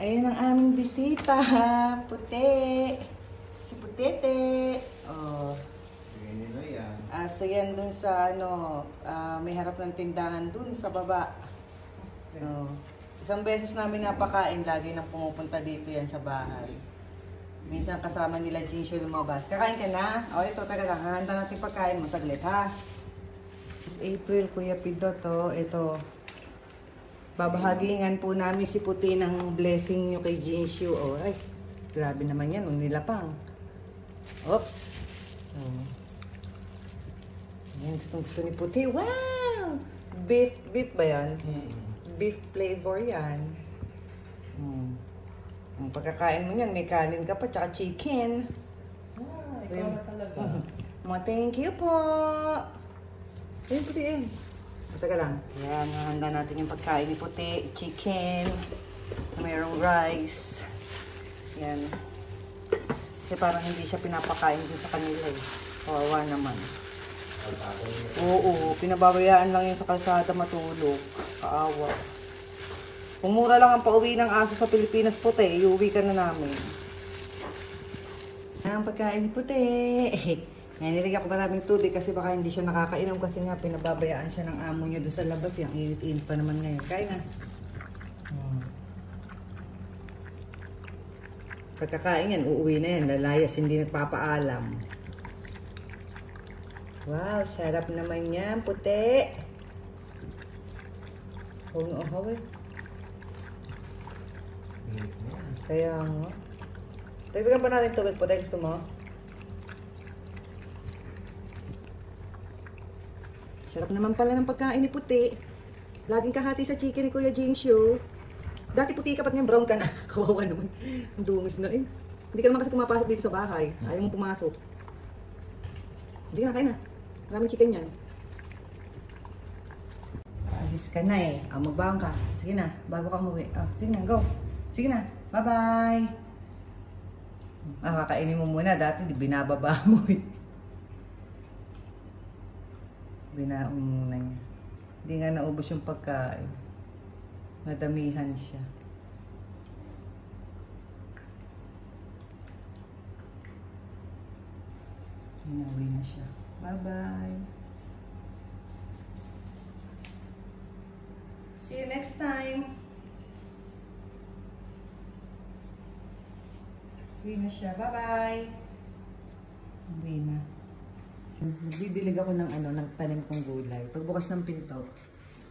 Ayan ang aming bisita. Puti. Si Putete. Oh. So yan dun sa may harap ng tindahan dun sa baba. Oh. Isang beses namin napakain, lagi nang pumupunta dito yan sa bahay. Minsan kasama nila Jinsho lumabas. Kakain ka na? O ito, taga lang. Hahanda natin pagkain mo. Saglit ha. This April, Kuya Pidot, ito. Babahagingan po namin si Puti ng blessing nyo kay Jinsho. Oh, ay, grabe naman yan. Huwag nilapang. Oops. Oh. Yan, gusto ni Puti. Wow! Beef ba yan? Beef flavor yan. Ang pagkakain mo yan, may kanin ka pa, tsaka chicken. Ikaw na talaga. Thank you po. Ayun, Puti, ayun. Teka lang. Yan, handa natin yung pagkain ni Puti. Chicken. Mayroong rice. Yan. Kasi parang hindi siya pinapakain din sa kanila eh. Kawawa naman. Oo, pinababayaan lang yun sa kalsada matulog. Kaawa. Kung mura lang ang pauwi ng aso sa Pilipinas, Puti, iuwi ka na namin. Ang pagkain ni Puti. Nilagyan ko maraming tubig kasi baka hindi siya nakakainom kasi nga pinababayaan siya ng amo niya doon sa labas. Yung init-init pa naman ngayon. Kain na. Pagkakain yan, uuwi na yan. Lalayas, hindi nagpapaalam. Wow, sarap naman yan, Puti. Huwag na uhaw eh. Kaya nga. Tagdagan pa natin tubig, Puti. Gusto mo? Sarap naman pala ng pagkain ni Puti. Laging kahati sa chicken ni Kuya Jinsho. Dati puti ka, ba't ngayon brown ka na? Kawawa naman. Ang dungis na eh. Hindi ka naman kasi pumapasok dito sa bahay. Ayaw mong pumasok. Hindi ka na, kain na. Maraming chicken yan. Alis ka na eh. Magbaon ka. Sige na, bago ka umuwi. Sige na, go. Sige na, bye-bye. Kakainin mo muna. Dati binababa mo eh. Binaong muna niya. Hindi nga naubos yung pagkain. Nadamihan siya. Hinawi na siya. Bye-bye. See you next time. Uwi na siya. Bye-bye. Uwi na. Nagbibilig ako ng ng tanim kong gulay. Pagbukas ng pinto,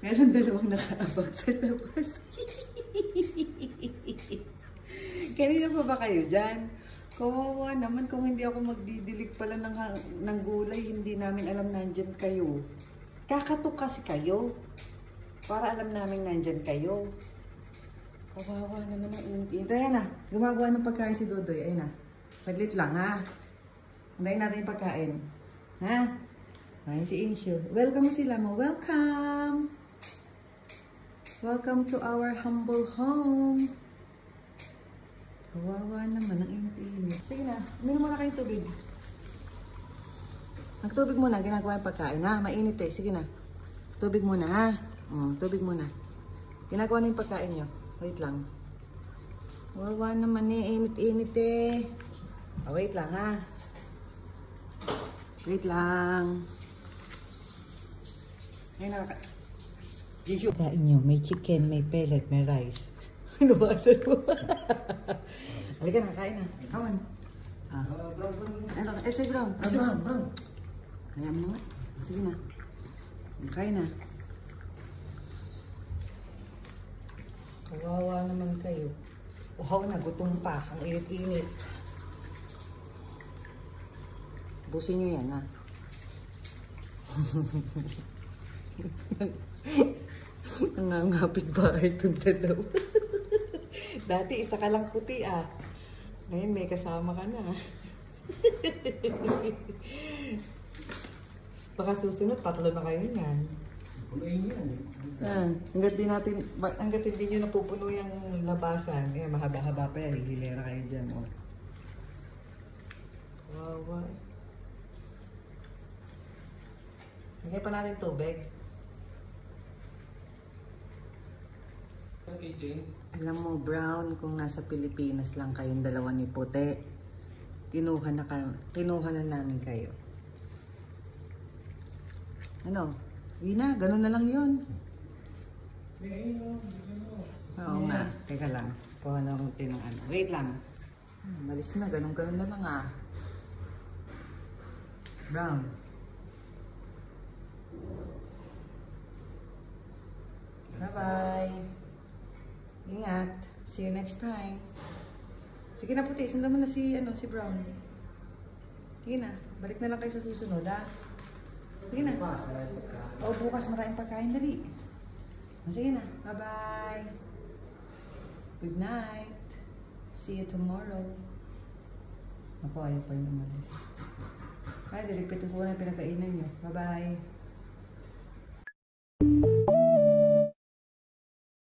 meron dalawang nakaabag sa labas. Kanina pa ba kayo dyan? Kawawa naman kung hindi ako magdidilig pala ng gulay, hindi namin alam nandyan kayo. Kakatok kasi kayo. Para alam namin nandyan kayo. Kawawa naman ang init. Ayan na, gumagawa ng pagkain si Dodoy. Ayan na. Saglit lang ha. Andayin natin yung pagkain. Ha? Ayan si Insyo. Welcome sila mo. Welcome! Welcome to our humble home. Kawawa naman ang init-init. Sige na, uminom muna kayong tubig. Magtubig muna, ginagawa yung pagkain ha. Mainit eh. Sige na. Tubig muna ha. Tubig muna. Ginagawa na yung pagkain nyo. Wait lang. Kawawa naman eh. Init-init eh. Wait lang ha. Wait lang. Ayun na. Kain nyo. May chicken, may pellet, may rice. Nabasan mo. Halika na, kain na. Come on. Say brown. Brown. Kaya mo nga. Sige na. Kain na. Kawawa naman kayo. Uhaw na, gutom pa. Ang init-init. Busin nyo yan, ha? Nangangapit bahay itong dalawa. Dati, isa ka lang puti, ah. Ngayon, may kasama ka na. Baka susunod, tatlo na kayo yan. Hanggat hindi nyo napupuno yung labasan. Mahaba-haba pa yan. Hilera kayo dyan, oh. Wawa. Lagyan pa natin tubig. Okay, Jane. Alam mo, Brown, kung nasa Pilipinas lang kayong dalawa ni Puti, kinuha na namin kayo. Ano? Yun na, ganun na lang yun. Oo nga, teka lang. Kuha na akong tinang ano. Wait lang. Malis na, ganun-ganun na lang ah. Brown. Bye-bye. Ingat. See you next time. Sige na Puti, sundan mo na si Brown. Sige na, balik na lang kayo sa susunod ha. Sige na. O bukas maraming pagkain, dali. Sige na, bye-bye. Good night. See you tomorrow. Ako, ayaw pa yung umalis. Ay, diligpit ko na yung pinagkainan nyo. Bye-bye.